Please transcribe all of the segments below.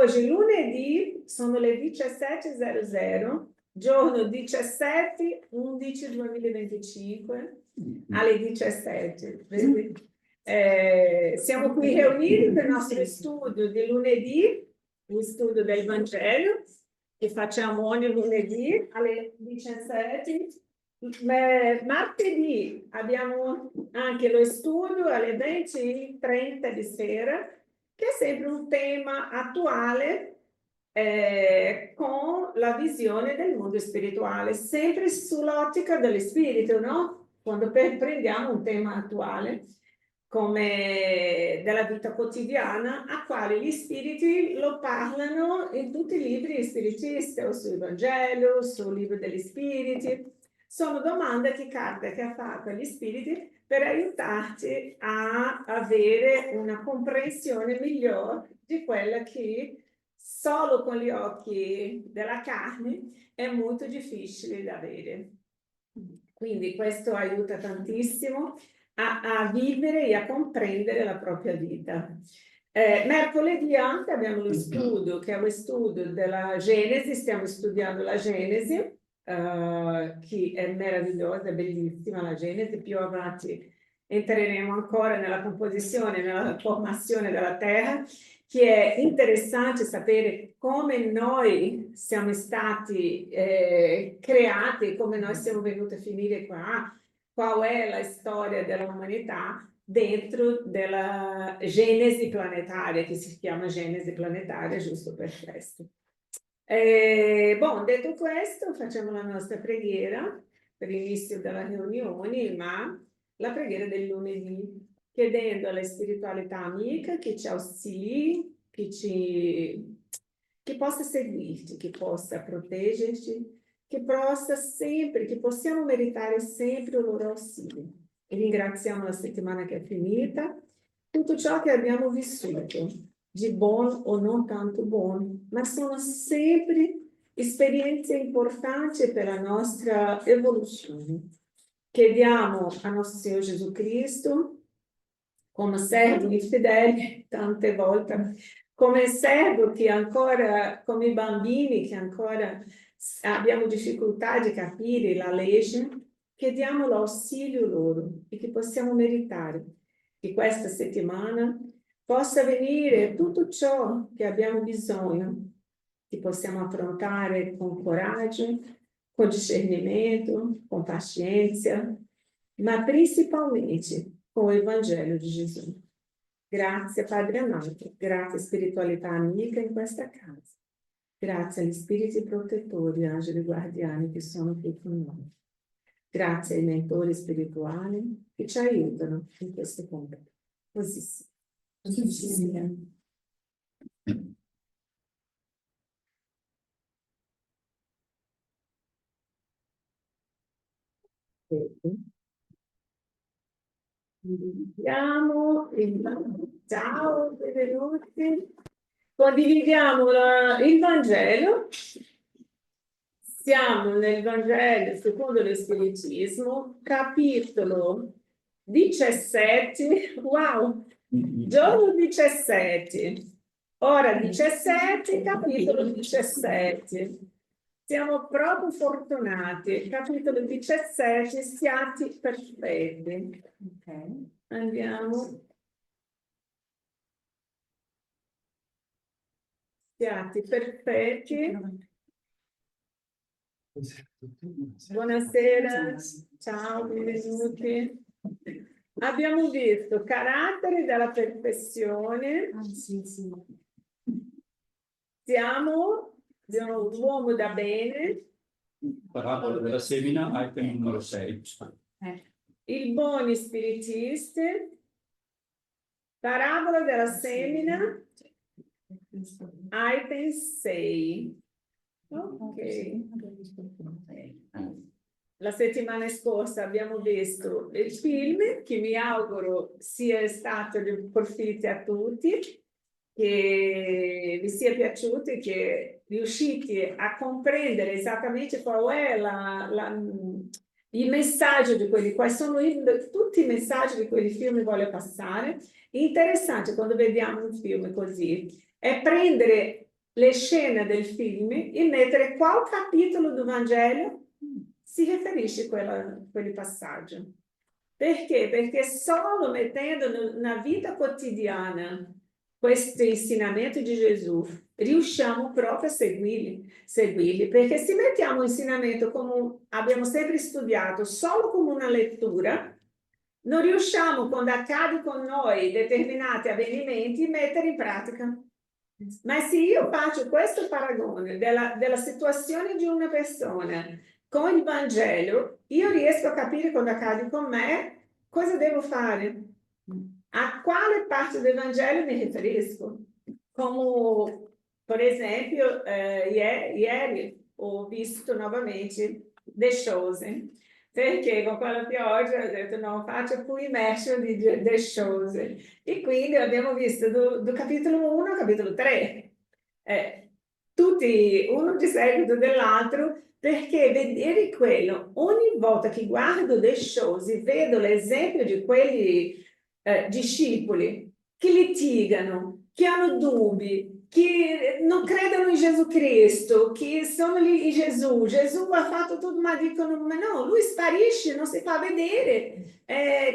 Oggi lunedì sono le 17:00, giorno 17/11/2025 alle 17. Siamo qui riuniti per il nostro studio di lunedì, il studio del Vangelo, che facciamo ogni lunedì alle 17. Martedì abbiamo anche lo studio alle 20:30 di sera, che è sempre un tema attuale con la visione del mondo spirituale, sempre sull'ottica dello spirito, no? Quando prendiamo un tema attuale come della vita quotidiana, a quale gli spiriti lo parlano in tutti i libri spiritisti, o sul Vangelo, sul libro degli spiriti. Sono domande che Kardec ha fatto agli spiriti per aiutarti a avere una comprensione migliore di quella che solo con gli occhi della carne è molto difficile da avere. Quindi questo aiuta tantissimo a vivere e a comprendere la propria vita. Mercoledì anche abbiamo lo studio, che è lo studio della Genesi, stiamo studiando la Genesi, che è meravigliosa, è bellissima la Genesi. Più avanti entreremo ancora nella composizione, nella formazione della terra, che è interessante sapere come noi siamo stati creati, come noi siamo venuti a finire qua, qual è la storia dell'umanità dentro della genesi planetaria, che si chiama genesi planetaria giusto per questo. Detto questo, facciamo la nostra preghiera per l'inizio della riunione, ma la preghiera del lunedì, chiedendo alla spiritualità amica che ci ausili, che possa seguirci, che possa proteggerci, che possiamo meritare sempre il loro ausilio. E ringraziamo la settimana che è finita, tutto ciò che abbiamo vissuto, di buono o non tanto buono, ma sono sempre esperienze importanti per la nostra evoluzione. Chiediamo a nostro Signore Gesù Cristo, come servo infedele, tante volte, come servo che ancora, come i bambini che ancora abbiamo difficoltà di capire la legge, chiediamo l'ausilio loro e che possiamo meritare che questa settimana possa venire tutto ciò che abbiamo bisogno, che possiamo affrontare con coraggio, con discernimento, con pazienza, ma principalmente con il Vangelo di Gesù. Grazie Padre amato, grazie spiritualità amica in questa casa. Grazie agli spiriti protettori, angeli guardiani che sono qui con noi. Grazie ai mentori spirituali che ci aiutano in questo compito. Così sia. Così sia. Ciao, benvenuti. Condividiamo il Vangelo. Siamo nel Vangelo secondo lo Spiritismo, capitolo 17. Wow! Giorno 17. Ora 17, capitolo 17. Siamo proprio fortunati. Capitolo 17, siate perfetti. Ok, andiamo. Siate perfetti. Buonasera, ciao, benvenuti. Abbiamo visto carattere della perfezione. Siamo di un uomo da bene. Parabola della semina, item numero 6. Il buoni spiritisti. Parabola della semina, item 6. Ok. La settimana scorsa abbiamo visto il film, che mi auguro sia stato di profitto a tutti, che vi sia piaciuto e che riuscite a comprendere esattamente qual è il messaggio di quelli, quali sono tutti i messaggi di quel film vuole passare. Interessante quando vediamo un film così è prendere le scene del film e mettere qual capitolo do Vangelo si riferisce a quel passaggio. Perché? Perché solo mettendo na vita quotidiana questo insegnamento di Gesù riusciamo proprio a seguirli. Perché se mettiamo l'insegnamento come abbiamo sempre studiato, solo come una lettura, non riusciamo, quando accade con noi determinati avvenimenti, mettere in pratica. Ma se io faccio questo paragone della situazione di una persona con il Vangelo, io riesco a capire quando accade con me cosa devo fare. A quale parte del Vangelo mi riferisco? Come, per esempio, ieri ho visto novamente The Chosen, perché con quella pioggia ho detto no, faccio più immersion di The Chosen. E quindi abbiamo visto do capitolo 1 al capitolo 3, tutti uno di seguito dell'altro, perché vedere quello, ogni volta che guardo The Chosen, vedo l'esempio di quelli discepoli che litigano, che hanno dubbi, che non credono in Gesù Cristo, che sono lì in Gesù. Gesù ha fatto tutto, ma dicono, ma no, lui sparisce, non si fa vedere,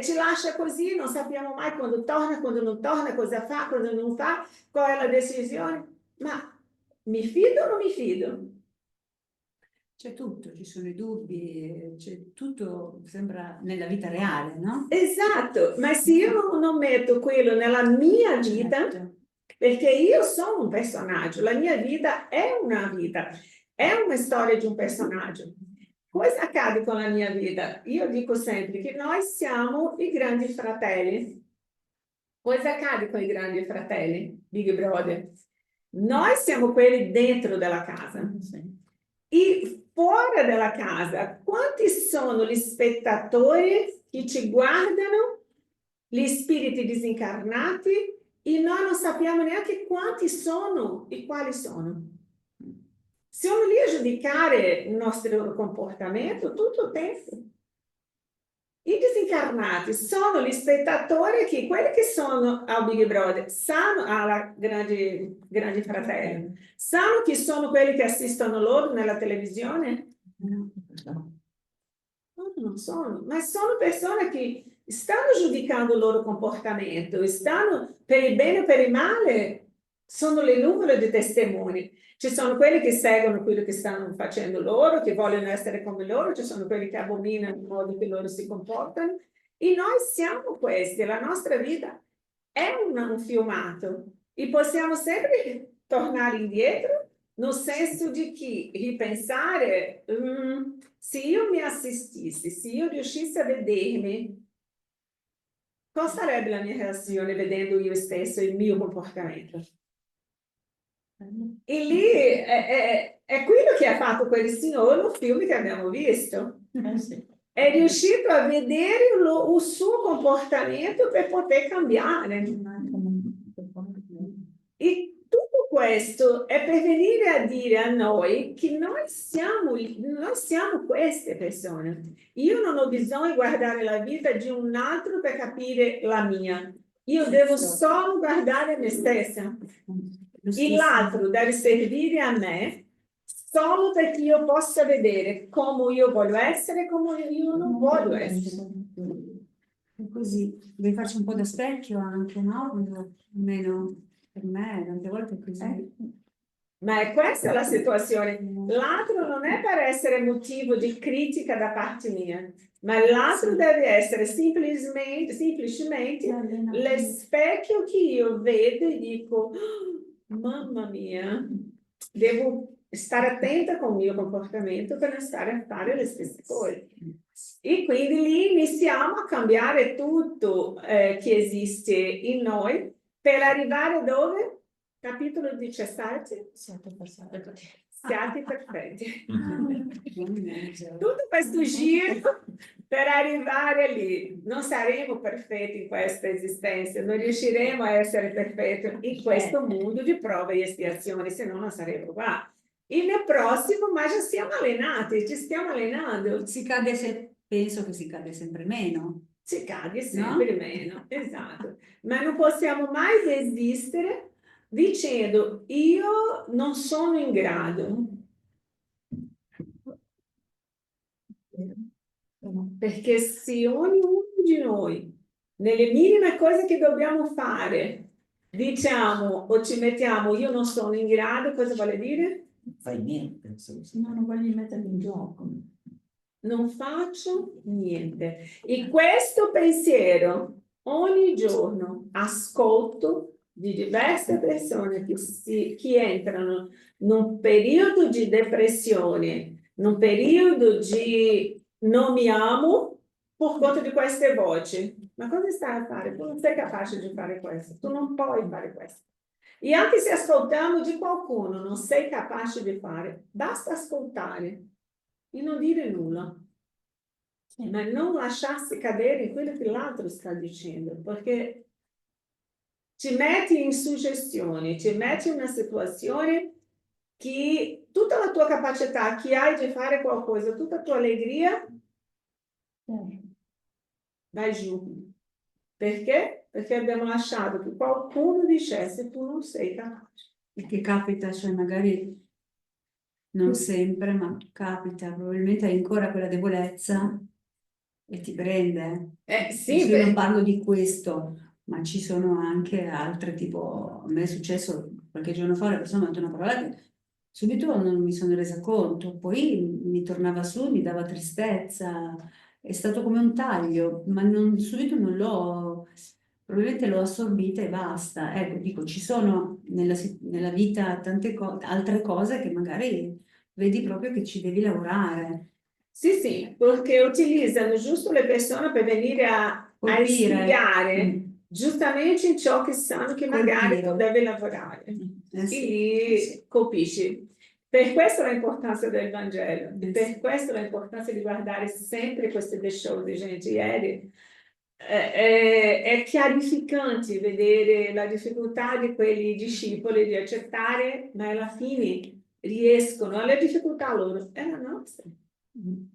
ci lascia così, non sappiamo mai quando torna, quando non torna, cosa fa, cosa non fa, qual è la decisione. Ma mi fido o non mi fido? C'è tutto, ci sono i dubbi, c'è tutto, sembra nella vita reale, no? Esatto, ma se io non metto quello nella mia vita, Certo. perché io sono un personaggio, la mia vita, è una storia di un personaggio. Cosa accade con la mia vita? Io dico sempre che noi siamo i grandi fratelli. Cosa accade con i grandi fratelli, Big Brother? Noi siamo quelli dentro della casa. E fuori dalla casa, quanti sono gli spettatori che ci guardano, gli spiriti disincarnati, e noi non sappiamo neanche quanti sono e quali sono. Siamo lì a giudicare il nostro comportamento tutto il tempo. I disincarnati sono gli spettatori che quelli che sono al Big Brother sanno alla grandi fratelli, sanno chi sono quelli che assistono loro nella televisione? No, non sono, ma sono persone che stanno giudicando il loro comportamento, stanno per il bene o per il male, sono le nuvole di testimoni. Ci sono quelli che seguono quello che stanno facendo loro, che vogliono essere come loro, ci sono quelli che abominano il modo che loro si comportano, e noi siamo questi, la nostra vita è un filmato e possiamo sempre tornare indietro, nel senso di che ripensare, se io mi assistissi, se io riuscissi a vedermi, qual sarebbe la mia reazione vedendo io stesso e il mio comportamento? E lì è quello che ha fatto quel signore nel film che abbiamo visto. Sì. È riuscito a vedere il suo comportamento per poter cambiare. E tutto questo è per venire a dire a noi che noi siamo queste persone. Io non ho bisogno di guardare la vita di un altro per capire la mia. Io devo solo guardare me stessa. E l'altro deve servire a me solo perché io possa vedere come io voglio essere e come io non voglio essere. E così, devi farci un po' da specchio anche, no? Almeno per me, tante volte è così. Ma è questa la situazione. L'altro non è per essere motivo di critica da parte mia, ma l'altro deve essere semplicemente lo specchio che io vedo e dico, "Oh, mamma mia, devo stare attenta con il mio comportamento per non stare a fare le stesse cose." E quindi lì iniziamo a cambiare tutto che esiste in noi per arrivare dove? Capitolo 17. Siate perfetti. Tutto questo giro per arrivare lì. Non saremo perfetti in questa esistenza, non riusciremo a essere perfetti in questo mondo di prove e espiazioni, se no non saremo qua. E nel prossimo, ma già siamo allenati, ci stiamo allenando. Penso che si cade sempre meno. Si cade sempre meno, esatto. Ma non possiamo mai desistere dicendo io non sono in grado. Perché se ognuno di noi, nelle minime cose che dobbiamo fare, diciamo o ci mettiamo io non sono in grado, cosa vuole dire? Non fai niente, no, non voglio mettermi in gioco. Non faccio niente. E questo pensiero ogni giorno ascolto di diverse persone che entrano in un periodo di depressione, in un periodo di non mi amo per conta di queste voci. Ma cosa stai a fare? Tu non sei capace di fare questo, tu non puoi fare questo. E anche se ascoltiamo di qualcuno, non sei capace di fare, basta ascoltare e non dire nulla, ma non lasciarsi cadere in quello che l'altro sta dicendo, perché ci metti in suggestione, ci metti in una situazione che tutta la tua capacità che hai di fare qualcosa, tutta la tua allegria, vai giù. Perché? Perché abbiamo lasciato che qualcuno dicesse tu non sei capace. Il che capita, cioè magari non sempre, ma capita, probabilmente hai ancora quella debolezza e ti prende. Sì, Io non parlo di questo, ma ci sono anche altre, tipo, a me è successo qualche giorno fa, una persona mi ha detto una parola che subito non mi sono resa conto, poi mi tornava su, mi dava tristezza, è stato come un taglio, ma subito non l'ho, probabilmente l'ho assorbita e basta. Ecco, dico, ci sono nella vita tante altre cose che magari vedi proprio che ci devi lavorare. Sì, perché utilizzano giusto le persone per venire a Colpire. istigare giustamente in ciò che sanno che magari tu devi lavorare. E colpisci. Per questo l'importanza del Vangelo, per questo l'importanza di guardare sempre queste The Show di gente. Ieri è chiarificante vedere la difficoltà di quei discepoli di accettare, ma alla fine riescono. La difficoltà loro è la nostra.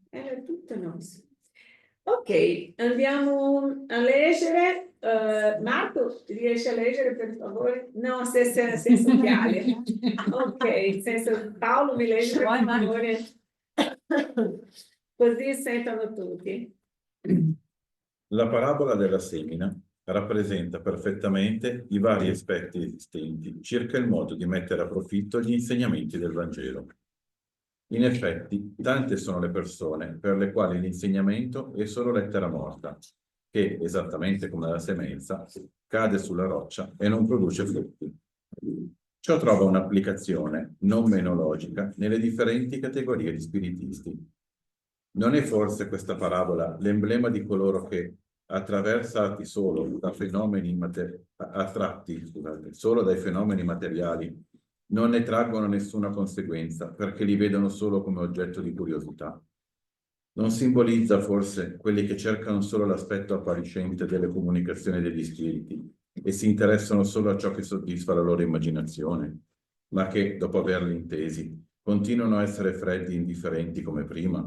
Era tutta nostra. Ok, andiamo a leggere. Marco, riesci a leggere per favore? No, senza occhiali. Ok, senza Paolo mi legge per favore. Così sentono tutti. La parabola della semina rappresenta perfettamente i vari aspetti esistenti circa il modo di mettere a profitto gli insegnamenti del Vangelo. In effetti, tante sono le persone per le quali l'insegnamento è solo lettera morta, che, esattamente come la semenza, cade sulla roccia e non produce frutti. Ciò trova un'applicazione non meno logica nelle differenti categorie di spiritisti. Non è forse questa parabola l'emblema di coloro che, attratti solo dai fenomeni materiali, non ne traggono nessuna conseguenza perché li vedono solo come oggetto di curiosità? Non simbolizza forse quelli che cercano solo l'aspetto appariscente delle comunicazioni degli spiriti e si interessano solo a ciò che soddisfa la loro immaginazione, ma che, dopo averli intesi, continuano a essere freddi e indifferenti come prima?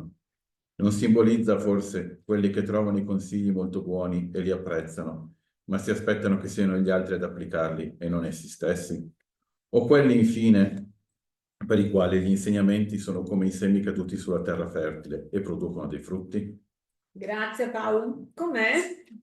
Non simbolizza forse quelli che trovano i consigli molto buoni e li apprezzano, ma si aspettano che siano gli altri ad applicarli e non essi stessi? O quelli, infine, per i quali gli insegnamenti sono come i semi caduti sulla terra fertile e producono dei frutti? Grazie Paolo. Com'è?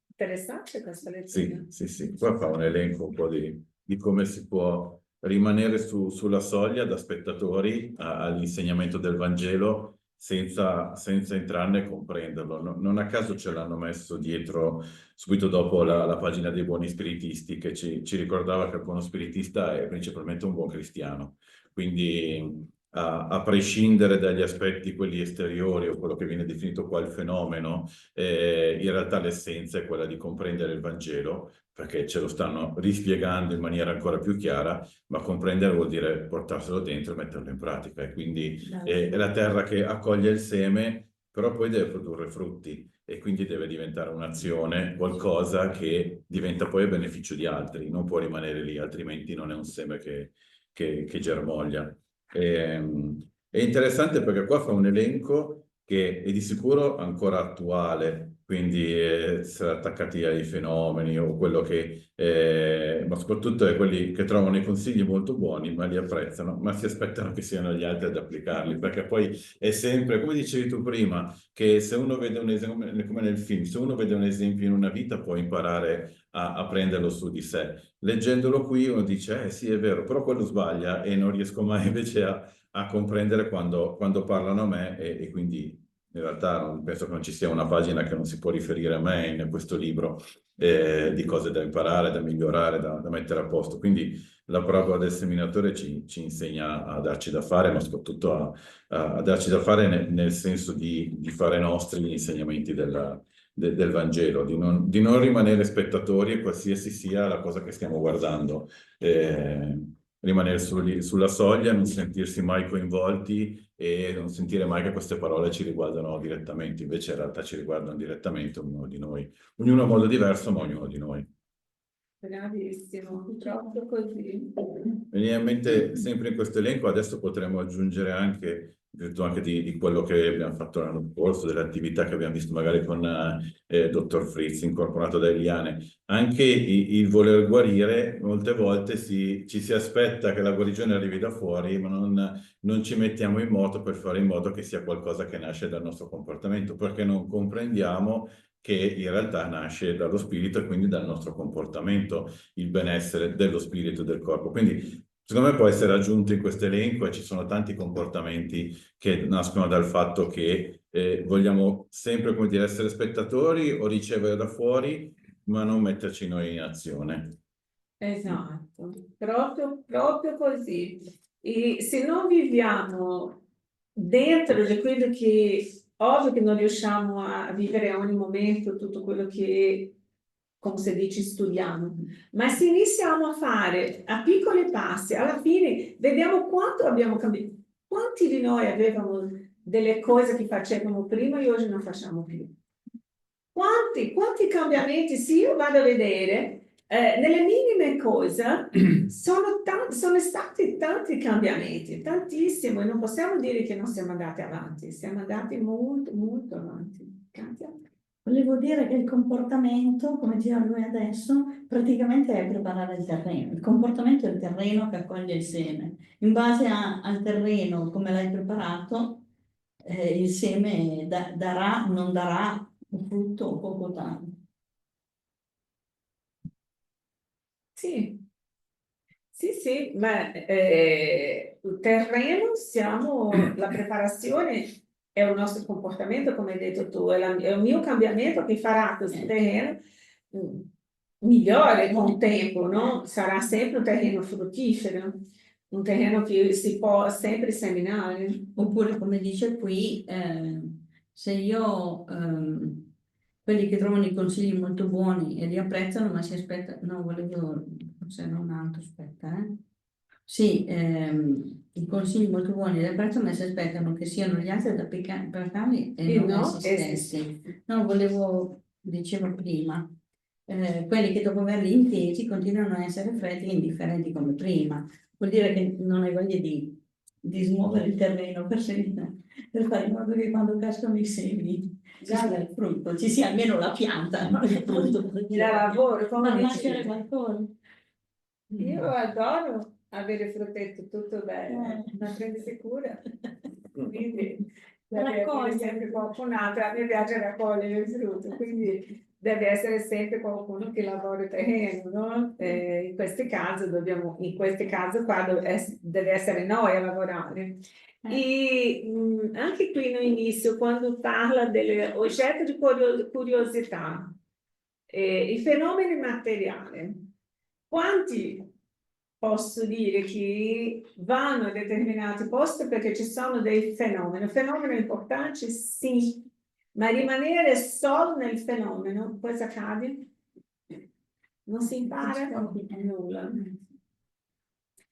Interessante questa lezione. Sì. Qua fa un elenco un po' di come si può rimanere sulla soglia da spettatori all'insegnamento del Vangelo senza entrarne e comprenderlo. Non a caso ce l'hanno messo dietro, subito dopo la pagina dei buoni spiritisti, che ci ricordava che il buono spiritista è principalmente un buon cristiano. Quindi a prescindere dagli aspetti quelli esteriori o quello che viene definito qua il fenomeno, in realtà l'essenza è quella di comprendere il Vangelo, perché ce lo stanno rispiegando in maniera ancora più chiara, ma comprendere vuol dire portarselo dentro e metterlo in pratica. E quindi è la terra che accoglie il seme, però poi deve produrre frutti e quindi deve diventare un'azione, qualcosa che diventa poi a beneficio di altri, non può rimanere lì, altrimenti non è un seme che germoglia. È interessante perché qua fa un elenco che è di sicuro ancora attuale quindi essere attaccati ai fenomeni o quello ma soprattutto è quelli che trovano i consigli molto buoni, ma li apprezzano, ma si aspettano che siano gli altri ad applicarli, perché poi è sempre, come dicevi tu prima, che se uno vede un esempio, come nel film, se uno vede un esempio in una vita può imparare a prenderlo su di sé. Leggendolo qui uno dice, sì, è vero, però quello sbaglia e non riesco mai invece a comprendere quando parlano a me e quindi in realtà penso che non ci sia una pagina che non si può riferire a me in questo libro di cose da imparare, da migliorare, da mettere a posto. Quindi la prova del seminatore ci insegna a darci da fare, ma soprattutto a darci da fare nel senso di fare nostri gli insegnamenti del Vangelo, di non rimanere spettatori e qualsiasi sia la cosa che stiamo guardando. Rimanere sulla soglia, non sentirsi mai coinvolti e non sentire mai che queste parole ci riguardano direttamente, invece in realtà ci riguardano direttamente ognuno di noi, ognuno a modo diverso, ma ognuno di noi. Bravissimo, proprio così. Mi viene in mente sempre in questo elenco, adesso potremmo aggiungere anche, in virtù anche di quello che abbiamo fatto l'anno scorso, delle attività che abbiamo visto magari con Dottor Fritz, incorporato da Eliane, anche il voler guarire, molte volte ci si aspetta che la guarigione arrivi da fuori, ma non ci mettiamo in moto per fare in modo che sia qualcosa che nasce dal nostro comportamento, perché non comprendiamo che in realtà nasce dallo spirito e quindi dal nostro comportamento, il benessere dello spirito e del corpo. Quindi secondo me può essere aggiunto in questo elenco e ci sono tanti comportamenti che nascono dal fatto che vogliamo sempre, come dire, essere spettatori o ricevere da fuori, ma non metterci noi in azione. Esatto, proprio così. E se non viviamo dentro di quello che, ovvio che non riusciamo a vivere a ogni momento tutto quello che, come si dice, studiamo, ma se iniziamo a fare a piccoli passi, alla fine vediamo quanto abbiamo cambiato. Quanti di noi avevamo delle cose che facevamo prima e oggi non facciamo più? Quanti cambiamenti, se io vado a vedere, nelle minime cose sono stati tanti cambiamenti, tantissimo, e non possiamo dire che non siamo andati avanti, siamo andati molto, molto avanti. Katia? Volevo dire che il comportamento, come diceva lui adesso, praticamente è preparare il terreno. Il comportamento è il terreno che accoglie il seme. In base al terreno, come l'hai preparato, il seme darà, non darà un frutto o poco tanto. Sì, sì, ma il terreno la preparazione è il nostro comportamento, come hai detto tu, è il mio cambiamento che farà questo terreno migliore con il tempo, no? Sarà sempre un terreno fruttifero, un terreno che si può sempre seminare. Oppure, come dice qui, se io, quelli che trovano i consigli molto buoni e li apprezzano, ma si aspetta, no, volevo, forse non altro, aspetta, Sì, i consigli molto buoni li apprezzano, ma si aspettano che siano gli altri ad applicarli e non no, essi stessi. No, dicevo prima, quelli che dopo averli intesi continuano a essere freddi e indifferenti come prima. Vuol dire che non hai voglia di smuovere il terreno per fare in modo che quando cascano i semi ci sia il frutto, ci sia almeno la pianta, non il frutto. La lavoro, come Ma dici. nascere qualcosa. Io adoro avere frutteto, tutto bello, ma prendi sicura. Quindi deve avere sempre qualcun altro, a me piace raccogliere il frutto, quindi deve essere sempre qualcuno che lavora il terreno, no? In questi casi qua deve essere noi a lavorare. E anche qui no inizio, quando parla dell'oggetto di curiosità, i fenomeni materiali, quanti posso dire che vanno a determinati posti perché ci sono dei fenomeni importanti, sì, ma rimanere solo nel fenomeno, cosa accade? Non si impara nulla.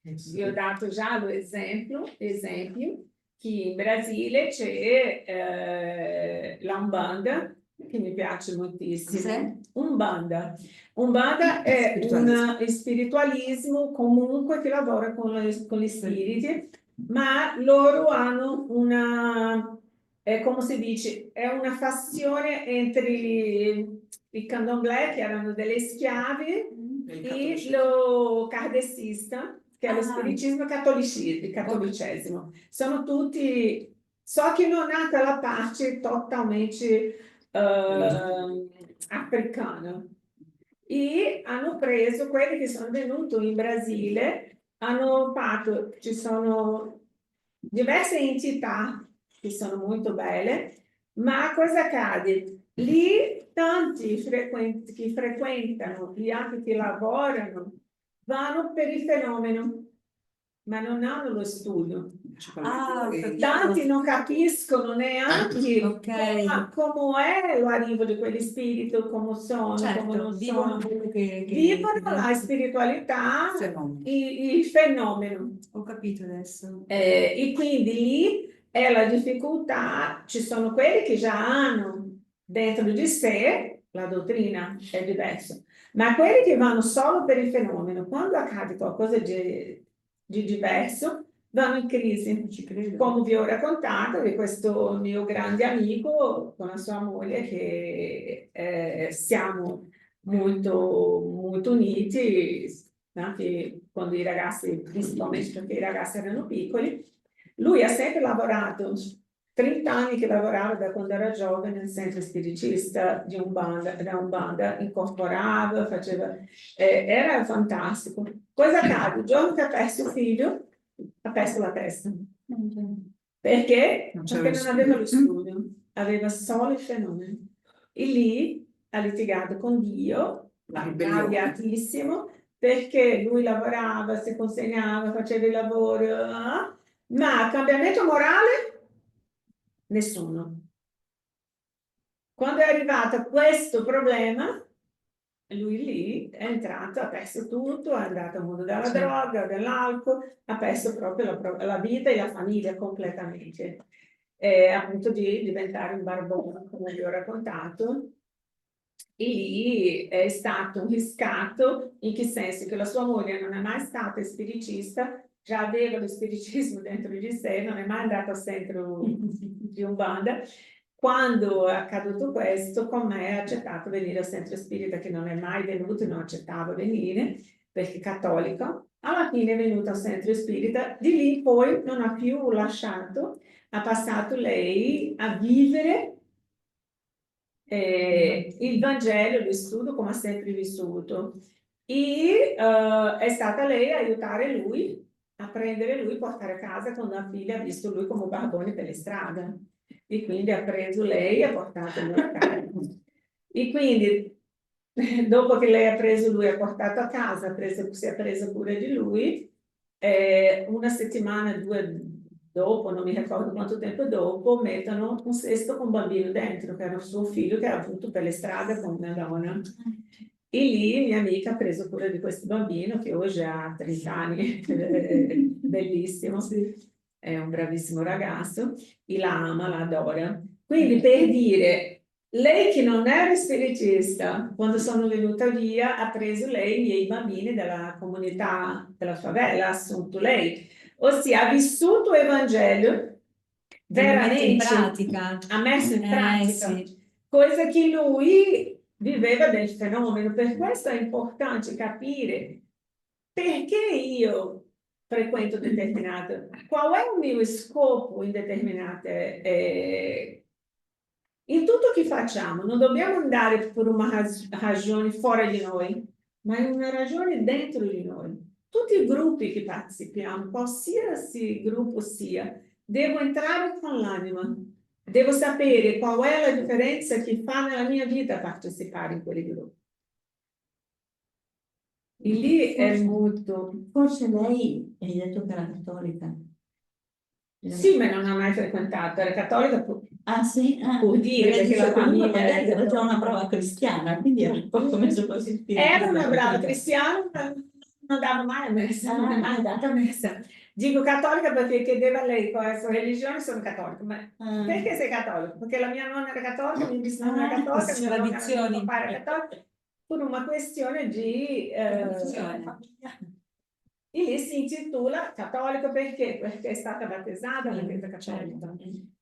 Vi ho dato già l'esempio che in Brasile c'è l'Umbanda, che mi piace moltissimo. Umbanda è un spiritualismo comunque che lavora con gli spiriti, ma loro hanno una come si dice, è una fazione entre i candomblé, che erano delle schiave, e lo kardecista, che è lo spiritismo cattolicesimo. Sono tutti, so che non ha quella parte totalmente africana. E hanno preso quelli che sono venuti in Brasile, hanno fatto, ci sono diverse entità che sono molto belle, ma cosa accade? Lì tanti che frequentano, gli altri che lavorano, vanno per il fenomeno, ma non hanno lo studio. Ah, ho capito. Tanti non capiscono neanche Ok. come è l'arrivo di quegli spiriti, come sono, come Certo, non vivono sono. quello che Vivono la spiritualità, il fenomeno. Ho capito adesso. E quindi lì è la difficoltà, ci sono quelli che già hanno dentro di sé, la dottrina è diversa, ma quelli che vanno solo per il fenomeno, quando accade qualcosa di diverso, vanno in crisi. Ci credo. Come vi ho raccontato di questo mio grande amico con la sua moglie, che siamo molto uniti, anche quando i ragazzi, principalmente perché i ragazzi erano piccoli. Lui ha sempre lavorato, 30 anni che lavorava da quando era giovane nel centro spiritista di da Umbanda, incorporava, faceva, era fantastico. Cosa accade? Il giorno che ha perso il figlio, ha perso la testa. Perché? Perché non aveva lo studio, aveva solo il fenomeno. E lì ha litigato con Dio, arrabbiatissimo, perché lui lavorava, si consegnava, faceva il lavoro, ma cambiamento morale? Nessuno. Quando è arrivato questo problema, lui lì è entrato, ha perso tutto, è andato al mondo della droga, dell'alcol, ha perso proprio la vita e la famiglia completamente. Appunto di diventare un barbone, come vi ho raccontato. E lì è stato un riscatto, in che senso? Che la sua moglie non è mai stata spiritista, già aveva lo spiritismo dentro di sé, non è mai andata al centro di Umbanda. Quando è accaduto questo, con me ha accettato venire al centro spirita, che non è mai venuto, non accettava venire, perché è cattolica. Alla fine è venuta al centro spirita, di lì poi non ha più lasciato, ha passato lei a vivere il Vangelo, lo studio come ha sempre vissuto. E è stata lei a aiutare lui, a prendere lui, portare a casa con una figlia, ha visto lui come un barbone per le strade. E quindi ha preso lei e ha portato lui a casa. E quindi, dopo che lei ha preso lui, ha portato a casa, si è preso cura di lui, una settimana, due dopo, non mi ricordo quanto tempo dopo, mettono un cesto con un bambino dentro, che era un suo figlio che ha avuto per le strade con una donna. E lì mia amica ha preso cura di questo bambino, che oggi ha 30 anni, bellissimo, è un bravissimo ragazzo, e la ama, la adora. Quindi per dire, lei che non era spiritista, quando sono venuta via, ha preso lei i miei bambini della comunità della favela, ha assunto lei. Ossia, ha vissuto il Vangelo veramente in pratica. ha messo in pratica, Sì. cosa che lui viveva del fenomeno. Per questo è importante capire perché io frequento determinate, qual è il mio scopo in determinate in tutto che facciamo. Non dobbiamo andare per una ragione fuori di noi, ma è una ragione dentro di noi. Tutti i gruppi che partecipiamo, qualsiasi gruppo sia, devo entrare con l'anima, devo sapere qual è la differenza che fa nella mia vita partecipare in quei gruppi. E lì è molto... Forse lei hai detto che era cattolica. Sì, ma non ha mai frequentato, era cattolica. Ah sì? Può dire, perché la famiglia era già una brava cristiana, quindi era un po' messo così. Era una brava cristiana, ma non andava mai a messa, non è mai andata a messa. Dico cattolica perché chiedeva a lei quale sua religione, sono cattolica. Ma perché sei cattolica? Perché la mia nonna era cattolica, mia bisnonna era cattolica, mia nonna era mio papà era cattolica, per una questione di e lì si intitola cattolico perché? Perché è stata battezzata nella Chiesa Cattolica.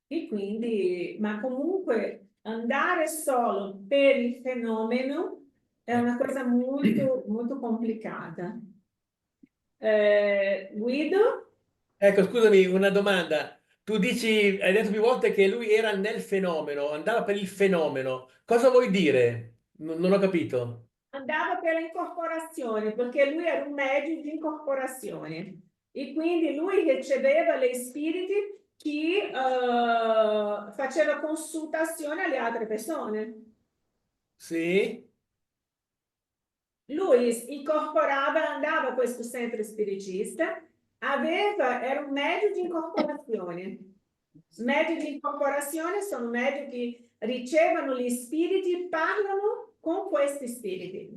E quindi, ma comunque andare solo per il fenomeno è una cosa molto, molto complicata. Guido? Ecco, scusami, una domanda. Tu dici, hai detto più volte che lui era nel fenomeno, andava per il fenomeno. Cosa vuoi dire? Non ho capito. Andava per l'incorporazione, perché lui era un medium di incorporazione e quindi lui riceveva gli spiriti che faceva consultazione alle altre persone. Sì? Lui incorporava, andava a questo centro spiritista, era un medium di incorporazione. Medium di incorporazione sono medium che ricevono gli spiriti e parlano con questi spiriti.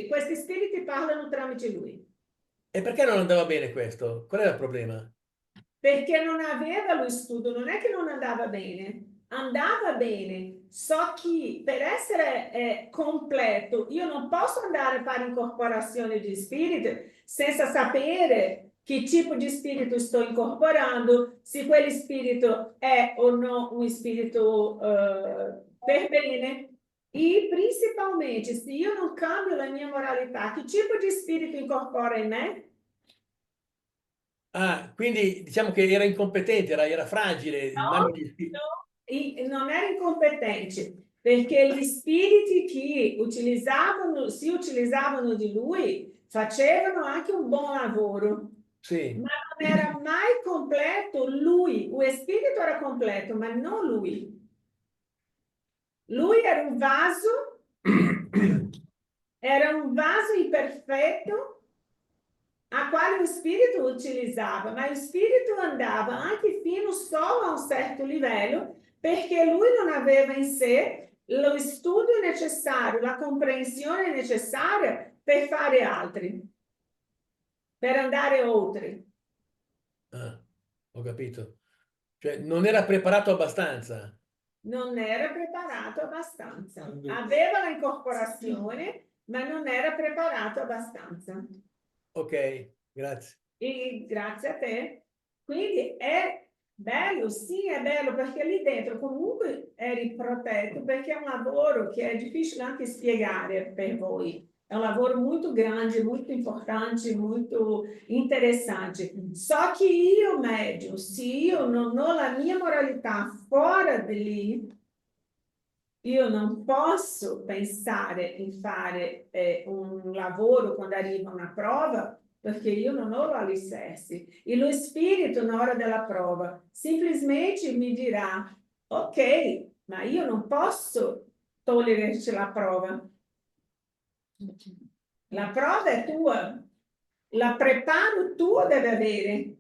Questi spiriti parlano tramite lui. E perché non andava bene questo? Qual era il problema? Perché non aveva lo studio, non è che non andava bene, so che per essere completo io non posso andare a fare incorporazione di spirito senza sapere che tipo di spirito sto incorporando, se quel spirito è o no un spirito per bene. E principalmente, se io non cambio la mia moralità, che tipo di spirito incorpora in me? Ah, quindi diciamo che era incompetente, era fragile in mano No, di spiriti. no, non era incompetente, perché gli spiriti che si utilizzavano di lui facevano anche un buon lavoro, Sì. ma non era mai completo lui, lo spirito era completo, ma non lui. Lui era un vaso imperfetto a quale lo spirito utilizzava, ma il spirito andava anche fino solo a un certo livello, perché lui non aveva in sé lo studio necessario, la comprensione necessaria per fare altri, per andare oltre. Ah, ho capito. Cioè, non era preparato abbastanza. Non era preparato abbastanza. Aveva la incorporazione, ma non era preparato abbastanza. Ok, grazie. E grazie a te. Quindi è bello, sì, è bello perché lì dentro comunque eri protetto, perché è un lavoro che è difficile anche spiegare per voi. È un lavoro molto grande, molto importante, molto interessante. So che io, médio, se io non ho la mia moralità fuori di lì, io non posso pensare in fare un lavoro quando arriva una prova perché io non ho l'alicerce. E lo spirito, na hora della prova, simplesmente mi dirà: ok, ma io non posso toglierci la prova. La prova è tua, la preparo tu deve avere.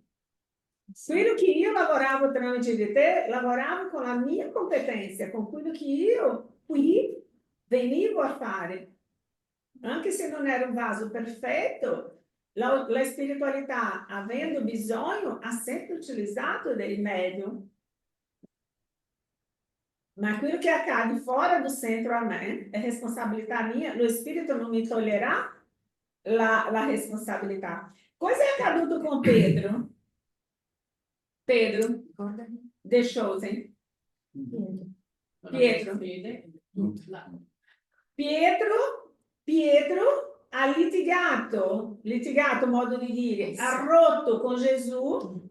Quello che io lavoravo tramite di te, lavoravo con la mia competenza, con quello che io qui venivo a fare. Anche se non era un vaso perfetto, la spiritualità, avendo bisogno, ha sempre utilizzato del meglio. Ma quello che accade fuori do centro a me è responsabilità mia, lo spirito non mi toglierà la responsabilità. Cosa è accaduto con Pedro? Pedro, The Chosen. Pietro ha litigato modo di dire, ha rotto con Gesù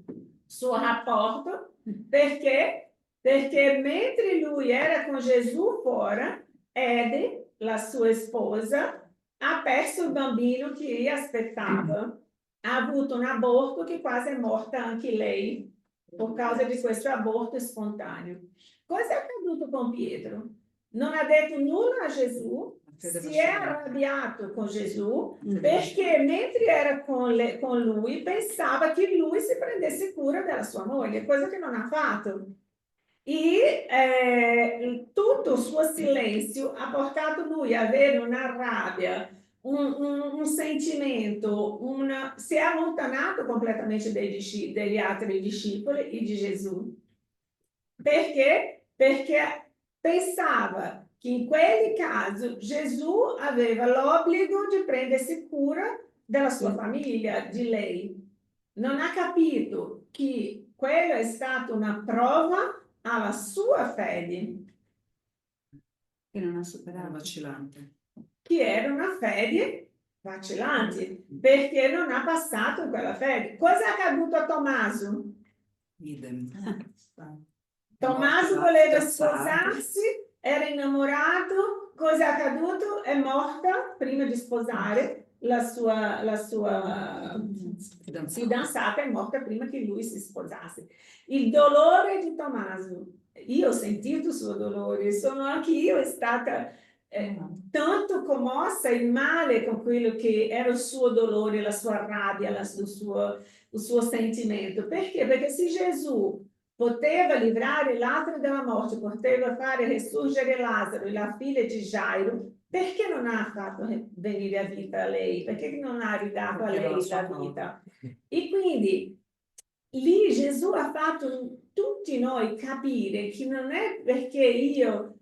suo rapporto, perché? Perché mentre lui era con Gesù fuori, Ede, la sua sposa, ha perso il bambino che aspettava, ha avuto un aborto che quasi è morta anche lei, por causa di questo aborto spontaneo. Cosa è accaduto con Pietro? Non ha detto nulla a Gesù, si è arrabbiato con Gesù perché mentre era con lui pensava che lui si prendesse cura della sua moglie, cosa che non ha fatto. E tutto il suo silenzio ha portato lui a avere una rabbia, un sentimento, si è allontanato completamente degli altri discepoli e di Gesù. Perché? Perché pensava che in quel caso Gesù aveva l'obbligo di prendersi cura della sua famiglia, di lei. Non ha capito che quella è stata una prova alla sua fede, Che non ha superato. Vacillante. che era una fede vacillante, perché non ha passato quella fede. Cosa è accaduto a Tommaso? Idem. Tommaso Morto, voleva spezzato. sposarsi, era innamorato, cosa è accaduto? È morta prima di sposare la sua fidanzata, è morta prima che lui si sposasse. Il dolore di Tommaso, io ho sentito il suo dolore, sono anche io stata tanto commossa e male con quello che era il suo dolore, la sua rabbia, il suo sentimento. Perché? Perché se Gesù poteva livrare Lazzaro dalla morte, poteva fare risorgere Lazzaro, la figlia di Gairo, perché non ha fatto venire a vita a lei? Perché non ha ridato a Perché era lei la sua la vita? causa. E quindi lì Gesù ha fatto tutti noi capire che non è perché io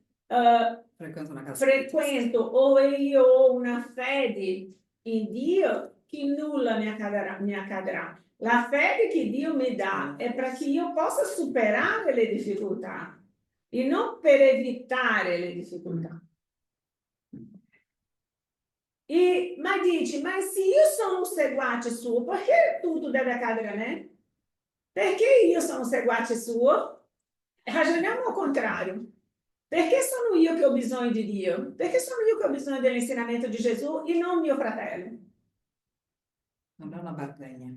Frequento una casa. frequento o io ho una fede in Dio che nulla mi accadrà. La fede che Dio mi dà è perché io possa superare le difficoltà e non per evitare le difficoltà. Ma dici, ma se io sono un seguace suo, perché tutto deve accadere a me? Perché io sono un seguace suo? Ragioniamo al contrario. Perché sono io che ho bisogno di Dio? Perché sono io che ho bisogno dell'insegnamento di Gesù e non mio fratello? Non è una bargainia.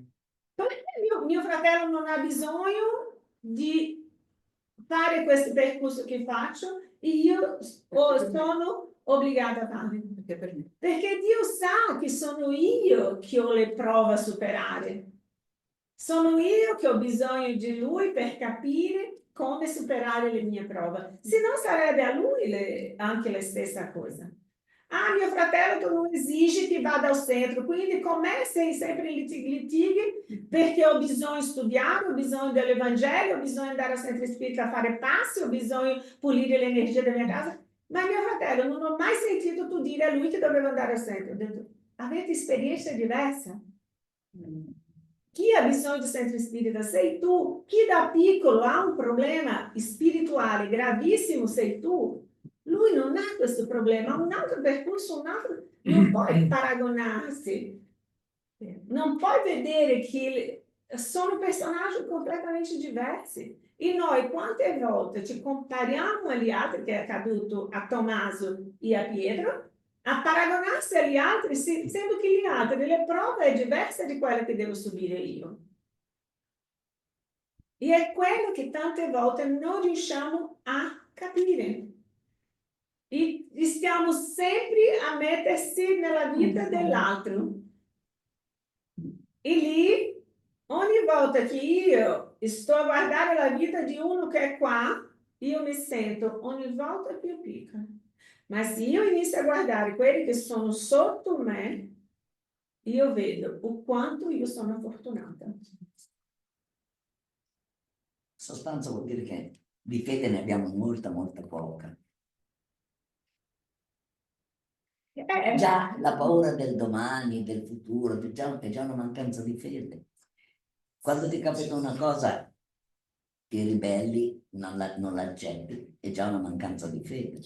Perché mio fratello non ha bisogno di fare questo percorso che faccio e io sono obbligata a fare? Perché per me. Perché Dio sa che sono io che ho le prove a superare. Sono io che ho bisogno di Lui per capire come superare le mie prove. Se no sarebbe a Lui anche la stessa cosa. Ah, mio fratello, tu non esigi che vada al centro, quindi com'è sei sempre in litighi perché ho bisogno di studiare, ho bisogno dell'Evangelio, ho bisogno di andare al centro spirita a fare passi, ho bisogno di pulire l'energia della mia casa. Ma mio fratello, non ho mai sentito tu dire a lui che doveva andare al centro. Ho detto, avete esperienza diversa. Chi ha bisogno di centro spirita sei tu. Chi da piccolo ha un problema spirituale gravissimo sei tu. Lui non ha questo problema, ha un altro percorso, un altro. Non puoi paragonarsi. Non puoi vedere che sono personaggi completamente diversi. E noi quante volte ci compariamo agli altri, che è accaduto a Tommaso e a Pietro, a paragonarsi agli altri, sendo che gli altri le prove è diversa di quella che devo subire io. E è quello che tante volte non riusciamo a capire. E stiamo sempre a mettersi nella vita dell'altro. E lì, ogni volta che io sto a guardare la vita di uno che è qua, io mi sento ogni volta più piccola. Ma se io inizio a guardare quelli che sono sotto me, io vedo o quanto io sono fortunata. In sostanza vuol dire che di fede ne abbiamo molta, molta poca. Già la paura del domani, del futuro, è già una mancanza di fede. Quando ti capita una cosa, ti ribelli, non l'accetti, è già una mancanza di fede.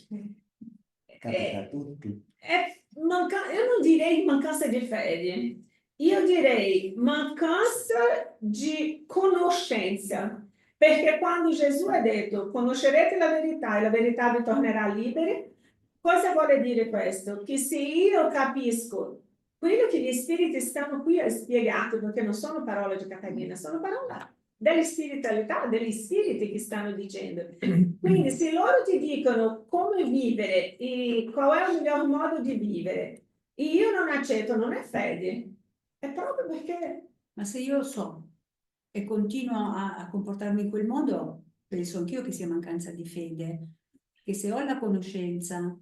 Capita a tutti. Io non direi mancanza di fede, io direi mancanza di conoscenza. Perché quando Gesù ha detto conoscerete la verità e la verità vi tornerà liberi, cosa vuole dire questo? Che se io capisco quello che gli spiriti stanno qui a spiegato, perché non sono parole di Catarina, sono parole delle spiritualità, degli spiriti che stanno dicendo. Quindi se loro ti dicono come vivere e qual è il miglior modo di vivere, e io non accetto, non è fede, è proprio perché... Ma se io so e continuo a comportarmi in quel modo, penso anch'io che sia mancanza di fede, che se ho la conoscenza,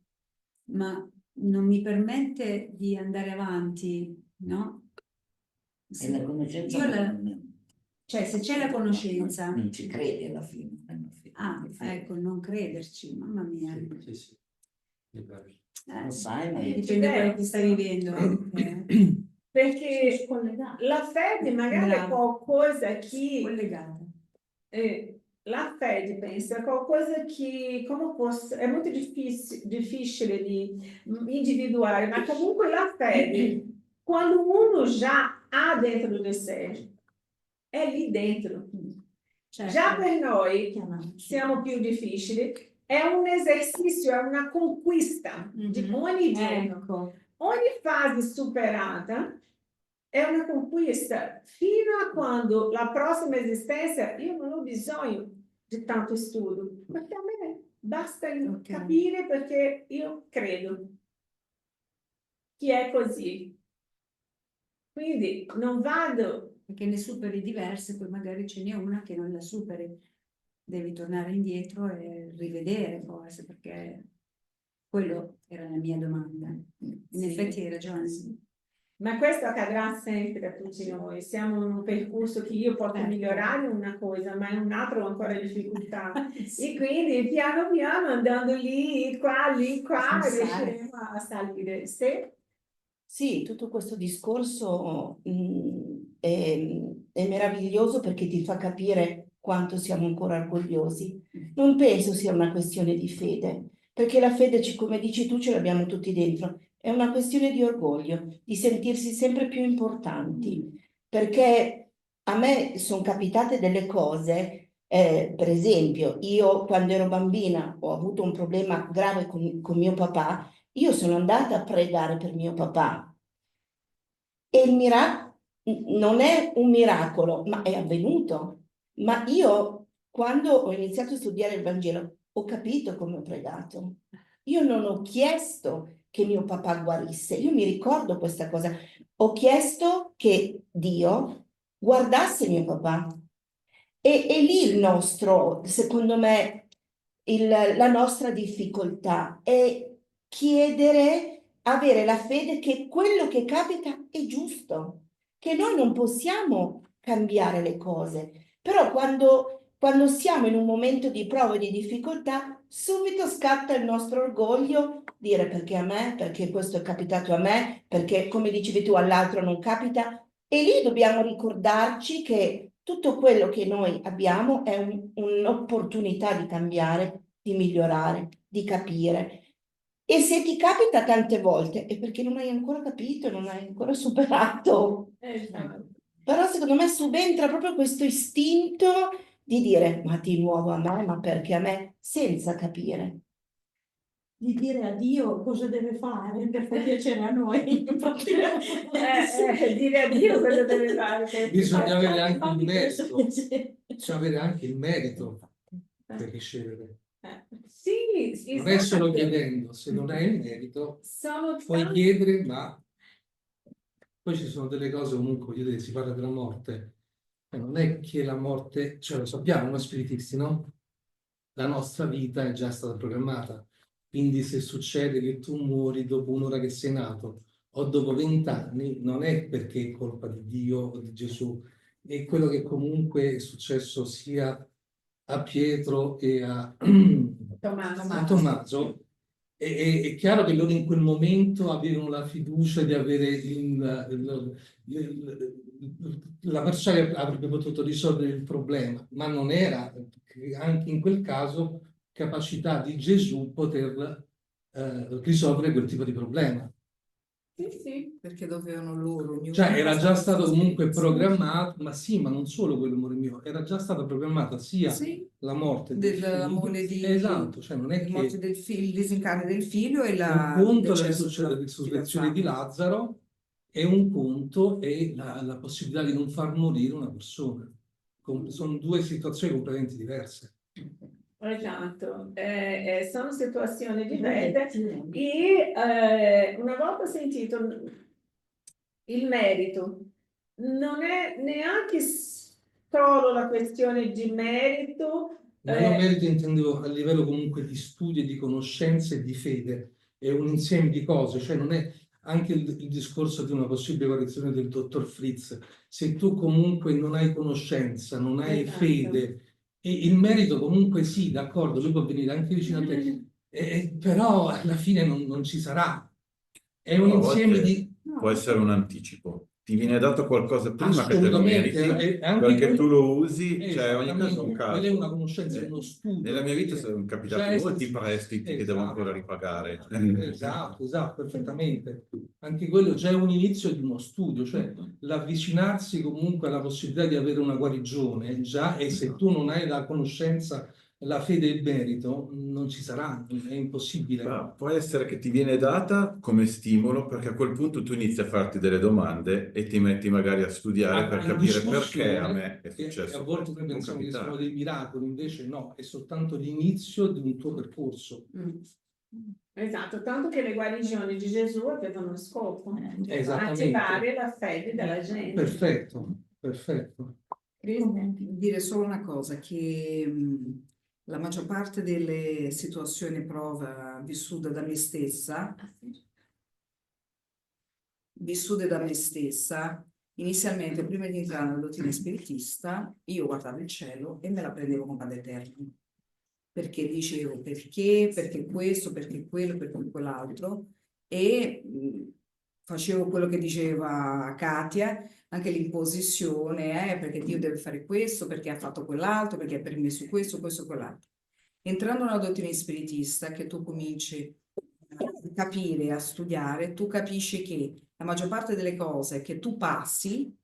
ma non mi permette di andare avanti, no? E la conoscenza cioè se c'è la conoscenza... non ci credi alla fine. Ah, ecco, non crederci, mamma mia. Sì. Lo sai, ma Dipende da quello che stai vivendo. perché Scollegata. la fede magari è Brava. qualcosa che Collegata. la fede pensa a qualcosa che come posso, è molto difficile di individuare, ma comunque la fede, quando uno già ha dentro di sé, è lì dentro. Certo. Già per noi Chiamiamoci. siamo più difficili, è un esercizio, è una conquista di Mhm. ogni giorno. Ecco. Ogni fase superata è una conquista fino a quando la prossima esistenza io non ho bisogno di tanto studio, perché a me basta Ok. capire perché io credo che è così. Quindi non vado. Perché ne superi diverse, poi magari ce n'è una che non la superi. Devi tornare indietro e rivedere forse, perché quello era la mia domanda. In Sì. effetti hai ragione. Ma questo accadrà sempre a tutti noi. Siamo in un percorso che io posso Certo. migliorare una cosa, ma in un altro ho ancora difficoltà. Sì. E quindi piano piano andando lì, qua, Pensare. riusciremo a salire. Sì? Sì, tutto questo discorso è meraviglioso perché ti fa capire quanto siamo ancora orgogliosi. Non penso sia una questione di fede, perché la fede, come dici tu, ce l'abbiamo tutti dentro. È una questione di orgoglio, di sentirsi sempre più importanti, perché a me sono capitate delle cose, per esempio, io quando ero bambina ho avuto un problema grave con mio papà. Io sono andata a pregare per mio papà e il miracolo non è un miracolo, ma è avvenuto. Ma io, quando ho iniziato a studiare il Vangelo, ho capito come ho pregato. Io non ho chiesto che mio papà guarisse, io mi ricordo questa cosa. Ho chiesto che Dio guardasse mio papà. E lì il nostro, secondo me, la nostra difficoltà è chiedere, avere la fede che quello che capita è giusto, che noi non possiamo cambiare le cose, però quando siamo in un momento di prova e di difficoltà, subito scatta il nostro orgoglio, dire perché a me, perché questo è capitato a me, perché come dicevi tu all'altro non capita, e lì dobbiamo ricordarci che tutto quello che noi abbiamo è un'opportunità di cambiare, di migliorare, di capire. E se ti capita tante volte è perché non hai ancora capito, non hai ancora superato. Esatto. Però secondo me subentra proprio questo istinto di dire ma di nuovo a me, ma perché a me, senza capire. Di dire a Dio cosa deve fare per far piacere a noi. Dire a Dio cosa deve fare. Bisogna avere anche Fammi il questo merito, piacere. bisogna avere anche il merito per ricevere. Sì, Non è solo esatto. chiedendo, se non hai il merito Sono puoi tanti. chiedere, ma poi ci sono delle cose comunque, voglio dire, si parla della morte. E non è che la morte, cioè lo sappiamo noi spiritisti, no? La nostra vita è già stata programmata. Quindi se succede che tu muori dopo un'ora che sei nato o dopo 20 anni, non è perché è colpa di Dio o di Gesù, è quello che comunque è successo sia a Pietro e a Tommaso. È chiaro che loro in quel momento avevano la fiducia di avere la persona che avrebbe potuto risolvere il problema, ma non era anche in quel caso capacità di Gesù poter risolvere quel tipo di problema. Sì. Perché dovevano loro, ognuno Cioè era già stato comunque esperienza. programmato, ma sì, ma non solo quello, amore mio, era già stata programmata sia Sì, la morte della figlio, moglie di esatto, cioè non è la morte che del figlio, il disincarne del figlio e un la conto è la decesso della risurrezione di fidanzata. Lazzaro e un conto è la possibilità di non far morire una persona. Sono due situazioni completamente diverse. Esatto, sono situazioni diverse e una volta sentito il merito, non è neanche solo la questione di merito. Ma io merito intendevo a livello comunque di studio, di conoscenze e di fede, è un insieme di cose, cioè non è anche il discorso di una possibile guarigione del dottor Fritz. Se tu comunque non hai conoscenza, non hai Esatto. fede, e il merito comunque sì, d'accordo, lui può venire anche vicino a te, però alla fine non ci sarà. È un A volte- insieme di... può essere un anticipo. Ti viene dato qualcosa prima che te lo meriti, Assolutamente, anche perché quello- tu lo usi, cioè ogni caso è Esattamente, un caso. quella è una conoscenza, uno studio. Nella mia vita perché sono capitati già molti essenzi- prestiti che devo ancora ripagare. Esatto, perfettamente. Anche quello già è un inizio di uno studio, cioè l'avvicinarsi comunque alla possibilità di avere una guarigione, già, e se tu non hai la conoscenza, la fede e il merito, non ci sarà, è impossibile. Ma può essere che ti viene data come stimolo, perché a quel punto tu inizi a farti delle domande e ti metti magari a studiare per Una capire discussione perché a me è che successo a volte questo. noi Può pensiamo che sono capitare. dei miracoli, invece no, è soltanto l'inizio di un tuo percorso. Esatto, tanto che le guarigioni di Gesù avevano uno scopo, Esattamente. attivare la fede della gente. Perfetto, perfetto. Dire solo una cosa, che la maggior parte delle situazioni prova vissute da me stessa, inizialmente prima di entrare nella dottrina spiritista, io guardavo il cielo e me la prendevo con Padre Eterno. Perché dicevo perché questo, perché quello, perché quell'altro, e facevo quello che diceva Katia, anche l'imposizione, perché Dio deve fare questo, perché ha fatto quell'altro, perché ha permesso questo, questo, quell'altro. Entrando nella dottrina spiritista, che tu cominci a capire, a studiare, tu capisci che la maggior parte delle cose che tu passi,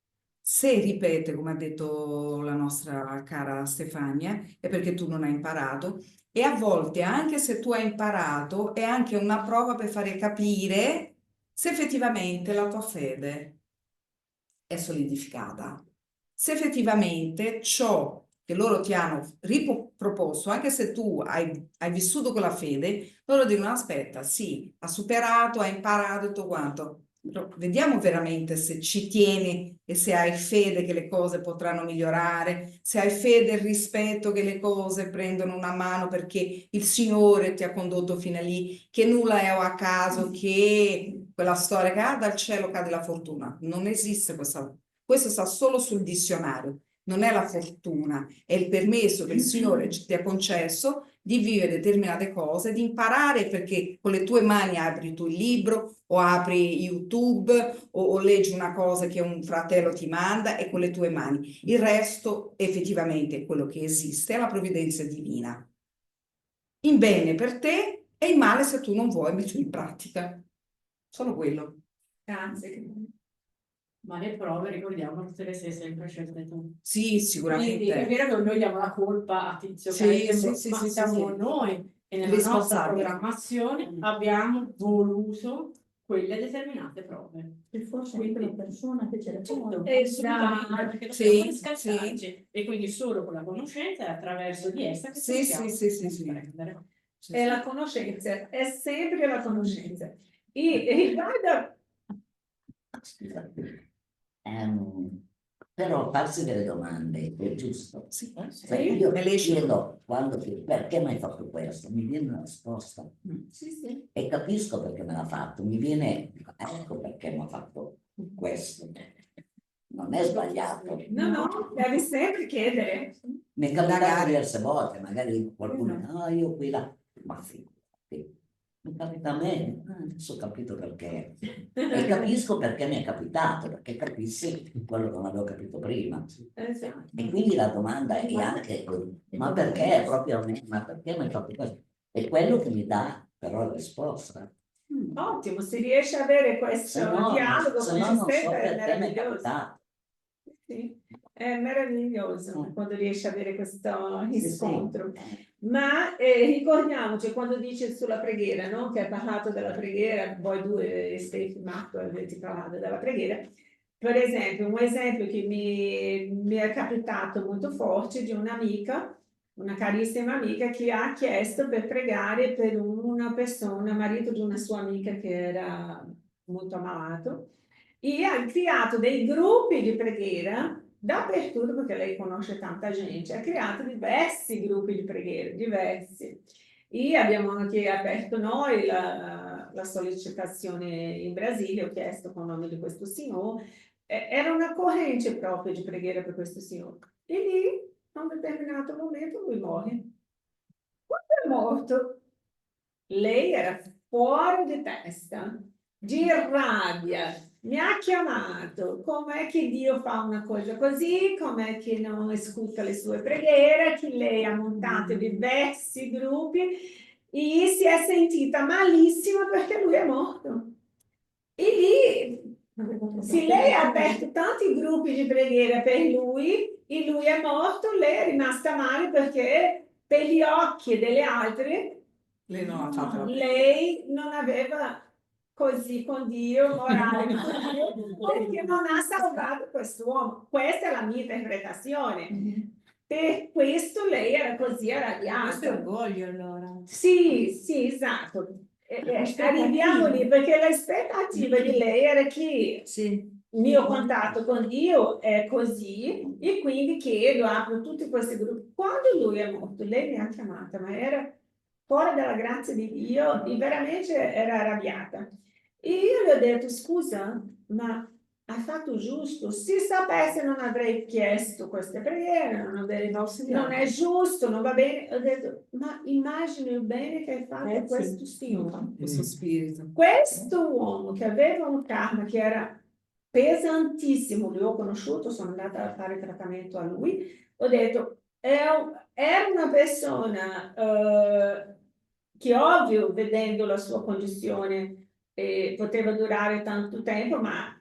se ripete, come ha detto la nostra cara Stefania, è perché tu non hai imparato, e a volte, anche se tu hai imparato, è anche una prova per fare capire se effettivamente la tua fede è solidificata. Se effettivamente ciò che loro ti hanno riproposto, anche se tu hai vissuto quella fede, loro dicono: aspetta, sì, ha superato, ha imparato tutto quanto. Però vediamo veramente se ci tieni e se hai fede che le cose potranno migliorare, se hai fede e rispetto che le cose prendono una mano perché il Signore ti ha condotto fino a lì, che nulla è a caso, che quella storia che dal cielo cade la fortuna. Non esiste questa. Questo sta solo sul dizionario. Non è la fortuna, è il permesso che il Signore ti ha concesso di vivere determinate cose, di imparare, perché con le tue mani apri tu il libro o apri YouTube o leggi una cosa che un fratello ti manda, e con le tue mani. Il resto effettivamente è quello che esiste, è la provvidenza divina. In bene per te e in male se tu non vuoi mettere in pratica. Solo quello. Grazie. Ma le prove, ricordiamo, tutte le sei sempre scelte tu. Sì, sicuramente. Quindi è vero che noi diamo la colpa a Tizio Sì, Caio, sì, sì, ma sì, siamo sì. noi che nella nostra Responsabili. programmazione abbiamo voluto quelle determinate prove. E forse anche la persona che ce le Certo, pone. assolutamente, perché Sì, dobbiamo sì. riscattarci, e quindi solo con la conoscenza e attraverso di essa che Sì, possiamo sì. comprendere. Sì, È sì. la conoscenza, è sempre la conoscenza. E guarda, Però farsi delle domande è giusto. Sì, Cioè, io me le chiedo perché mi hai fatto questo, mi viene una risposta sì. e capisco perché me l'ha fatto, mi viene, ecco perché mi ha fatto questo. Non è sbagliato. No, devi sempre chiedere. Mi è capitato diverse volte, magari qualcuno, no, io qui là, ma figurati, mi capita a me, adesso ho capito perché. E capisco perché mi è capitato, perché capissi quello che non avevo capito prima. Esatto. E quindi la domanda è anche, ma perché proprio a me, ma perché mi hai fatto questo? È quello che mi dà però la risposta. Ottimo, se riesci a avere questo Se no, dialogo se con no te non so stesso è perché mi è meraviglioso. capitato. Sì, è meraviglioso quando riesci a avere questo riscontro. Sì. Ma ricordiamoci, quando dice sulla preghiera, no? Che hai parlato della preghiera, voi due, Steffi, Marco, avete parlato della preghiera. Per esempio, un esempio che mi è capitato molto forte di un'amica, una carissima amica, che ha chiesto per pregare per una persona, marito di una sua amica che era molto ammalato, e ha creato dei gruppi di preghiera dappertutto, perché lei conosce tanta gente, ha creato diversi gruppi di preghiera, diversi. E abbiamo anche aperto noi la sollecitazione in Brasile, ho chiesto con il nome di questo signore, era una corrente proprio di preghiera per questo signore. E lì, a un determinato momento, lui muore. Quando è morto, lei era fuori di testa, di rabbia, mi ha chiamato, com'è che Dio fa una cosa così, com'è che non ascolta le sue preghiere, che lei ha montato diversi gruppi e si è sentita malissimo perché lui è morto. E lì, se lei ha aperto tanti gruppi di preghiera per lui e lui è morto, lei è rimasta male perché per gli occhi delle altre Lei non ha fatto la lei non aveva così con Dio, morale con Dio, perché non ha salvato quest'uomo. Questa è la mia interpretazione. Per questo lei era così Questo è arrabbiata. orgoglio allora. Sì, sì, esatto. Arriviamo lì perché l'aspettativa di lei era che Sì. il mio contatto con Dio è così e quindi chiedo, apro tutti questi gruppi. Quando lui è morto, lei mi ha chiamata, ma era fuori dalla grazia di Dio e veramente era arrabbiata. E io le ho detto, scusa, ma hai fatto giusto? Se sapessi non avrei chiesto queste preghiere, non è giusto, non va bene. Ho detto, ma immagini il bene che hai fatto a questo Signore. questo spirito. Questo uomo che aveva un karma che era pesantissimo, lui ho conosciuto, sono andata a fare trattamento a lui, ho detto, era una persona che ovvio, vedendo la sua condizione, poteva durare tanto tempo, ma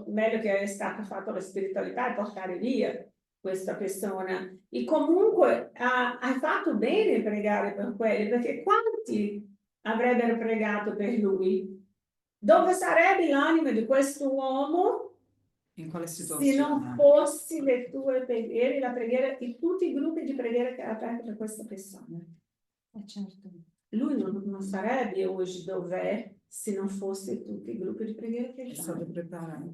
meglio che è stato fatto la spiritualità e portare via questa persona. E comunque hai fatto bene pregare per quelli, perché quanti avrebbero pregato per lui? Dove sarebbe l'anima di questo uomo In quale se situazione? non fossi le tue preghiere, la preghiera di tutti i gruppi di preghiera che ha aperto per questa persona? Certo. Lui non sarebbe oggi dov'è se non fosse tutti i gruppi di preghiera che È fa. stato preparato.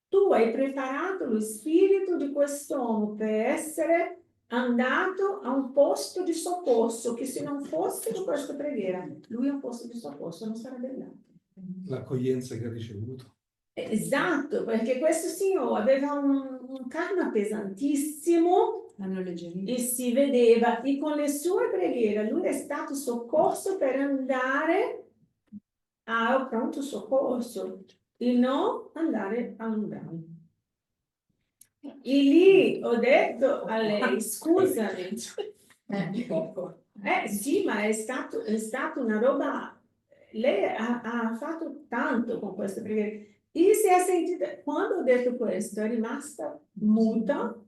Tu hai preparato lo spirito di quest'uomo per essere andato a un posto di soccorso, che se non fosse di questa preghiera, lui a un posto di soccorso non sarebbe andato. L'accoglienza che ha ricevuto. Esatto, perché questo signore aveva un karma pesantissimo L'hanno alleggerito. e si vedeva, e con le sue preghiere lui è stato soccorso per andare a pronto soccorso e non andare a lontano. E lì ho detto a lei, scusami, sì, ma è stato una roba, lei ha fatto tanto con queste preghiere. E si è sentita, quando ho detto questo, è rimasta muta,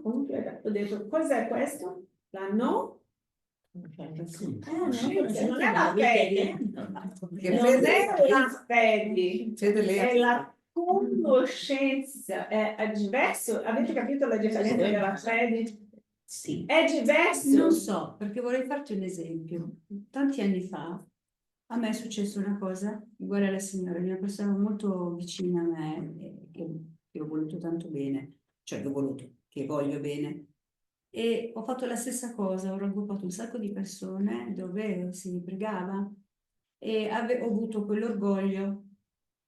completa. Ho detto, cos'è questo? La no? Non è la fede, non è la fede, è la conoscenza, è diverso. Avete capito la differenza della fede? Sì. È diverso. Non so, perché vorrei farti un esempio. Tanti anni fa a me è successa una cosa uguale alla signora, una persona molto vicina a me che ho voluto tanto bene, cioè che ho voluto, che voglio bene. E ho fatto la stessa cosa, ho raggruppato un sacco di persone dove si pregava e ho avuto quell'orgoglio,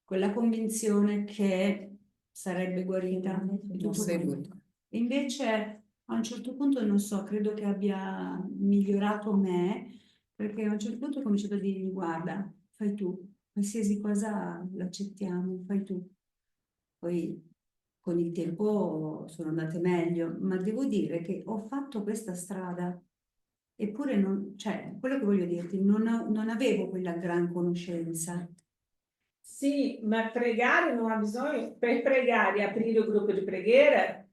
quella convinzione che sarebbe guarita di tutto quanto. E invece a un certo punto, non so, credo che abbia migliorato me, perché a un certo punto ho cominciato a dirgli, guarda, fai tu, qualsiasi cosa l'accettiamo, fai tu. Poi con il tempo sono andate meglio, ma devo dire che ho fatto questa strada, eppure non, cioè, quello che voglio dirti, non avevo quella gran conoscenza. Sì, ma pregare non ha bisogno, per pregare e aprire un gruppo di preghiera,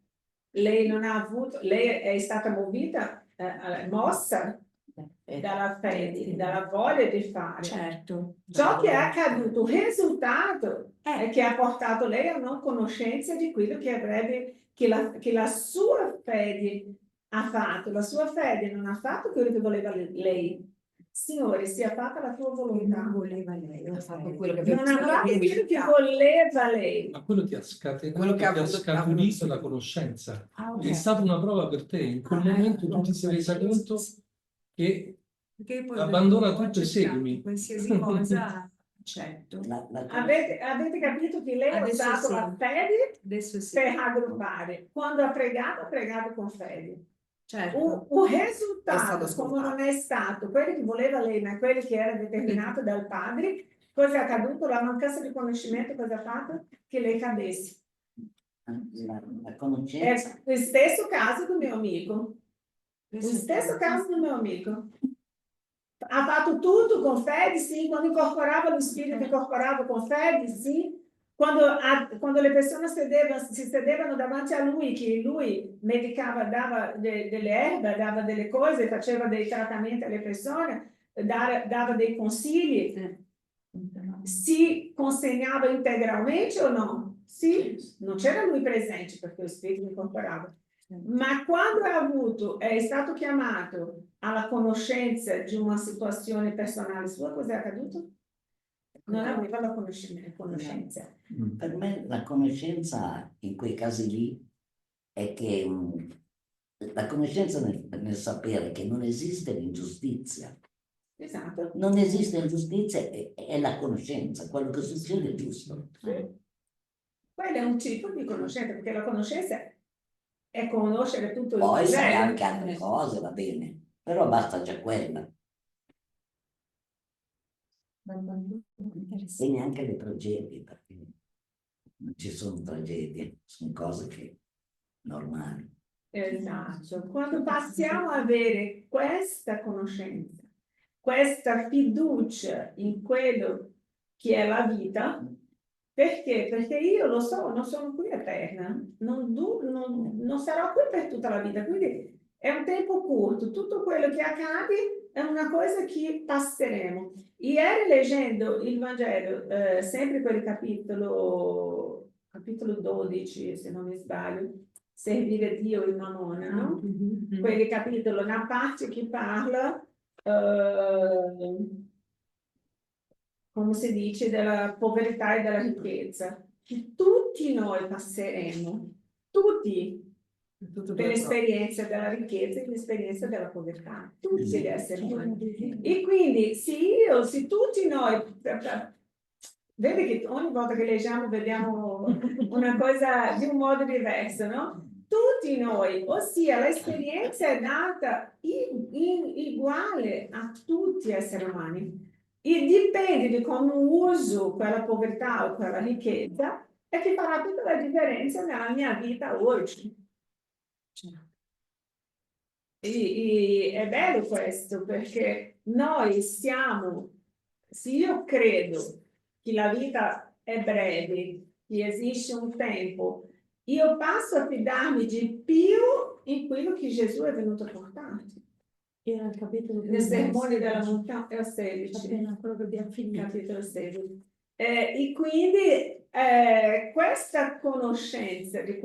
lei non ha avuto, lei è stata movita, mossa dalla fede, dalla voglia di fare. Certo. Ciò che è accaduto, il risultato è che ha portato lei a una conoscenza di quello che avrebbe, che la sua fede ha fatto. La sua fede non ha fatto quello che voleva lei. Signore, sia fatta la tua volontà. Non voleva lei, Ha fatto quello che Non ha fatto quello che voleva lei. Ma quello ti ha scatenato, Quello che ha ti ha avuto- scaturito la conoscenza. Ah, ok. È stata una prova per te. In quel momento tu ti sei resa conto che Perché poi abbandona ho tutto e accettato seguimi. qualsiasi cosa, accetto. Avete capito che lei ha Adesso usato sì. la fede Adesso sì. per raggruppare. Quando ha pregato con fede. Certo. Un È risultato, stato come non è stato quello che voleva lei, ma quello che era determinato dal padre, Cosa è accaduto? La mancanza di conoscimento cosa ha fatto? Che lei cadesse. La conoscenza. È lo stesso caso do mio amico. Lo stesso caso do meu amico. Ha fatto tutto con fede, sì, quando incorporava lo spirito, incorporava con fede, sì. Quando le persone si sedevano davanti a lui, che lui medicava, dava delle erbe, dava delle cose, faceva dei trattamenti alle persone, dava dei consigli, si consegnava integralmente o no? Sì, non c'era lui presente perché lo spirito incorporava. Ma quando è stato chiamato alla conoscenza di una situazione personale sua, cosa è accaduto? Non aveva la conoscenza. Per me la conoscenza in quei casi lì è che la conoscenza nel sapere che non esiste l'ingiustizia. Esatto. Non esiste ingiustizia, è la conoscenza, quello che succede è giusto. Quello è un tipo di conoscenza, perché la conoscenza è conoscere tutto il Poi sai Vangelo. anche altre cose, va bene, però basta già quella. E neanche le tragedie, perché non ci sono tragedie, sono cose che normali. Esatto. Quando passiamo a avere questa conoscenza, questa fiducia in quello che è la vita, perché? Perché io lo so, non sono qui eterna, non sarò qui per tutta la vita, quindi è un tempo corto, tutto quello che accade è una cosa che passeremo. Ieri leggendo il Vangelo, sempre quel capitolo 12, se non mi sbaglio, servire Dio e Mammona, no? Quel capitolo, una parte che parla, come si dice, della povertà e della ricchezza, che tutti noi passeremo, tutti, per l'esperienza della ricchezza e l'esperienza della povertà, tutti gli esseri umani. E quindi se tutti noi, vedi che ogni volta che leggiamo vediamo una cosa di un modo diverso, no? Tutti noi, ossia l'esperienza è data uguale a tutti gli esseri umani. E dipende di come uso quella povertà o quella ricchezza e che farà tutta la differenza nella mia vita oggi. E è bello questo perché noi siamo, se io credo che la vita è breve, che esiste un tempo, io passo a fidarmi di più in quello che Gesù è venuto a portarci. Era il capitolo Nel sermone della montagna, è il 16. appena quello che abbiamo finito. Capitolo 16. E quindi questa conoscenza di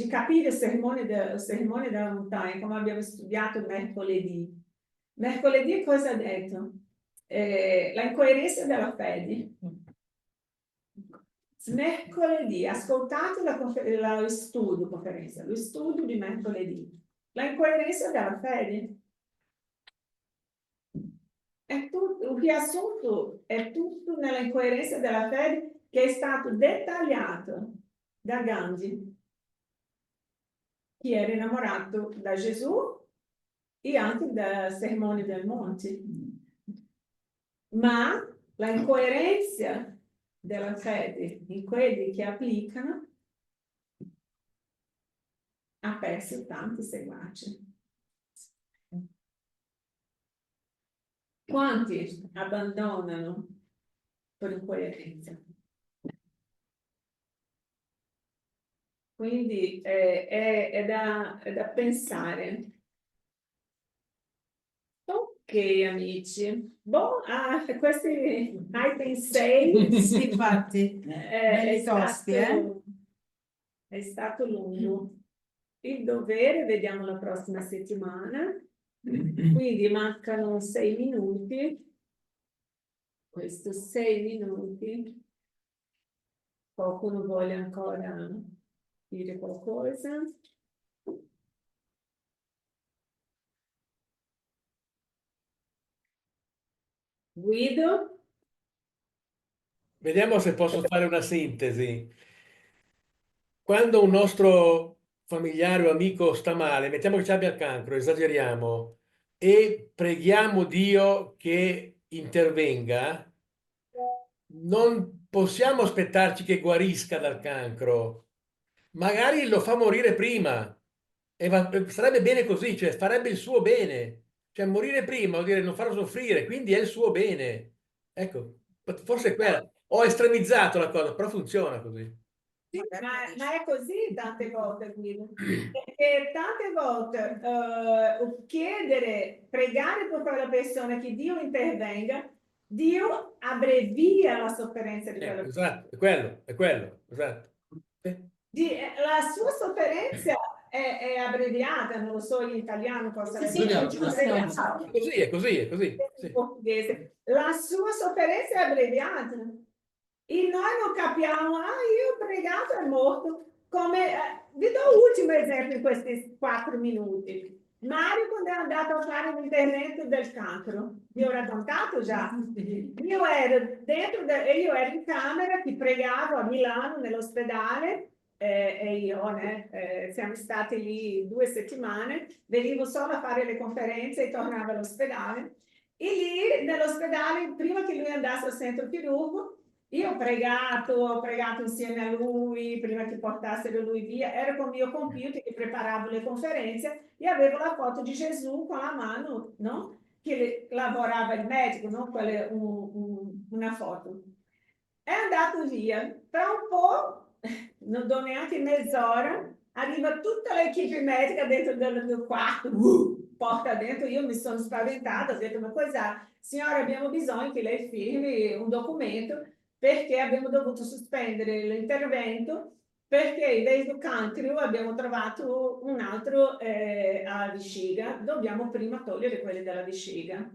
capire il sermone della montagna, come abbiamo studiato mercoledì. Mercoledì cosa ha detto? La incoerenza della fede. Mercoledì, ascoltate lo studio di mercoledì. La incoerenza della fede. È tutto, il riassunto è tutto nella incoerenza della fede che è stato dettagliato da Gandhi, che era innamorato da Gesù e anche dal Sermone del Monte. Ma la incoerenza della fede in quelli che applicano ha perso tanti seguaci. Quanti abbandonano per incoerenza? Quindi è da pensare. Ok, amici. Questi item 6 Sì, infatti, belli tosti, è stato lungo. Il dovere, vediamo la prossima settimana. Quindi mancano 6 minuti. Questo 6 minuti. Qualcuno vuole ancora dire qualcosa? Guido? Vediamo se posso fare una sintesi. Quando un nostro familiare o amico sta male, mettiamo che ci abbia il cancro, esageriamo, e preghiamo Dio che intervenga, non possiamo aspettarci che guarisca dal cancro, magari lo fa morire prima e sarebbe bene così, cioè farebbe il suo bene, cioè morire prima vuol dire non farlo soffrire, quindi è il suo bene. Ecco, forse è quella. Ho estremizzato la cosa, però funziona così. Sì, ma è così tante volte, Guido, perché tante volte chiedere, pregare per quella persona che Dio intervenga, Dio abbrevia la sofferenza di quella persona. Esatto, è quello, esatto. La sua sofferenza è abbreviata, non lo so in italiano cosa Sì, essere sì, abbreviata. È così. Sì. In portoghese. La sua sofferenza è abbreviata. E noi non capiamo, io ho pregato, è morto. Come, vi do un ultimo esempio in questi 4 minuti. Mario quando è andato a fare l'intervento del cancro, vi ho raccontato già. Io ero in camera, ti pregavo a Milano nell'ospedale e io siamo stati lì 2 settimane, venivo solo a fare le conferenze e tornavo all'ospedale. E lì nell'ospedale, prima che lui andasse al centro chirurgo, io ho pregato insieme a lui, prima che portassero lui via, ero con il mio computer che preparavo le conferenze e avevo la foto di Gesù con la mano, no? Che lavorava il medico, no? Una foto. È andato via. Tra un po', non do neanche mezz'ora, arriva tutta l'equipe medica dentro del mio quarto, porta dentro, io mi sono spaventata, ho detto, ma cosa? Signora, abbiamo bisogno che lei firmi un documento perché abbiamo dovuto sospendere l'intervento perché invece del cancro abbiamo trovato un altro alla vescica, dobbiamo prima togliere quelli della vescica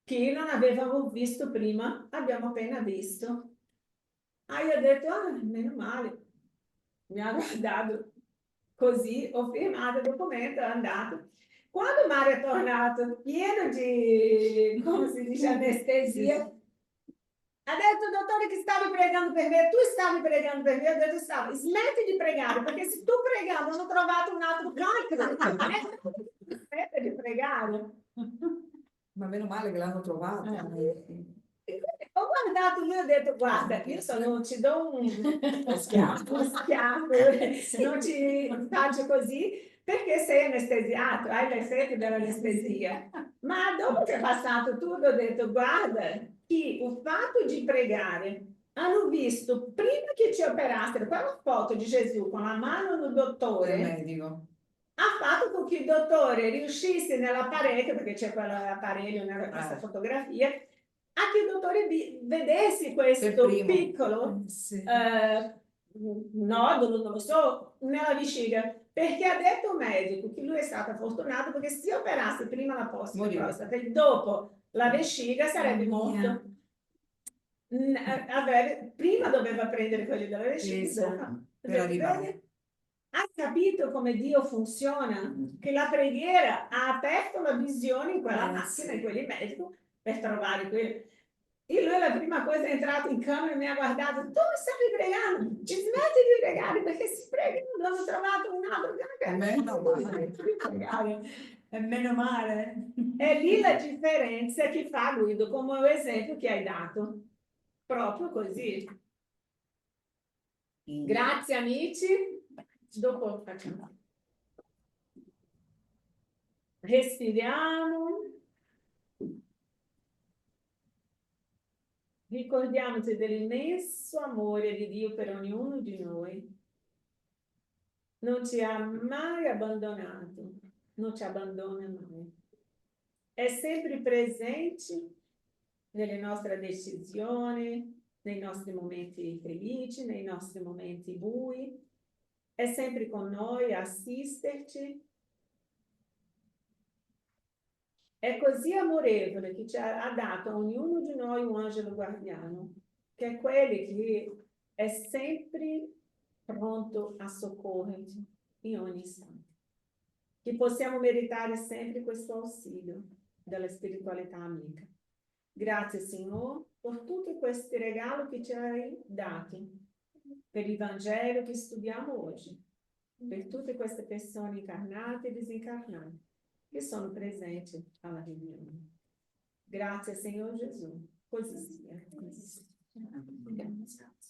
che non avevamo visto prima, abbiamo appena visto. Io ho detto, meno male, mi ha guardato così, ho firmato il documento, è andato. Quando Mario è tornato, pieno di, come si dice, anestesia, ha detto, dottore, che stavi pregando per me, tu stavi pregando per me, ho detto, smetti di pregare, perché se tu pregando hanno trovato un altro cancro, smetti di pregare. Ma meno male che l'hanno trovato. Ho guardato lui e ho detto, guarda, io non ci do uno schiaffo, non ci faccio così, perché sei anestesiato, hai l'effetto dell'anestesia. Ma dopo che è passato tutto, ho detto, guarda, chi il fatto di pregare hanno visto prima che ci operassero quella foto di Gesù con la mano del dottore, medico. ha fatto con che il dottore riuscisse nell'apparecchio, perché c'è quell'apparecchio nella questa fotografia, a che il dottore vedesse questo piccolo nodulo, non lo so, nella vescica, perché ha detto il medico che lui è stato fortunato perché se operasse prima la prostata e dopo la vescica sarebbe morto. Prima doveva prendere quelli della vescica, per arrivare. ha capito come Dio funziona, che la preghiera ha aperto la visione in quella macchina, in quel medico, per trovare quello. E lui la prima cosa è entrato in camera e mi ha guardato, dove stavi pregando? Ci smetti di pregare perché si pregano, hanno trovato un altro È meno male. È lì la differenza che fa Guido, come esempio che hai dato. Proprio così. Grazie amici. Dopo facciamo. Respiriamo. Ricordiamoci dell'immenso amore di Dio per ognuno di noi. Non ci ha mai abbandonato, non ci abbandona mai. È sempre presente nelle nostre decisioni, nei nostri momenti felici, nei nostri momenti bui. È sempre con noi a assisterci. È così amorevole che ci ha dato a ognuno di noi un angelo guardiano, che è quello che è sempre pronto a soccorrerci in ogni istante. Che possiamo meritare sempre questo ausilio dalla spiritualità amica. Grazie Signore per tutti questi regali che ci hai dato, per il Vangelo che studiamo oggi, per tutte queste persone incarnate e disincarnate che sono presenti alla riunione. Grazie Signore Gesù, così sia. Ok.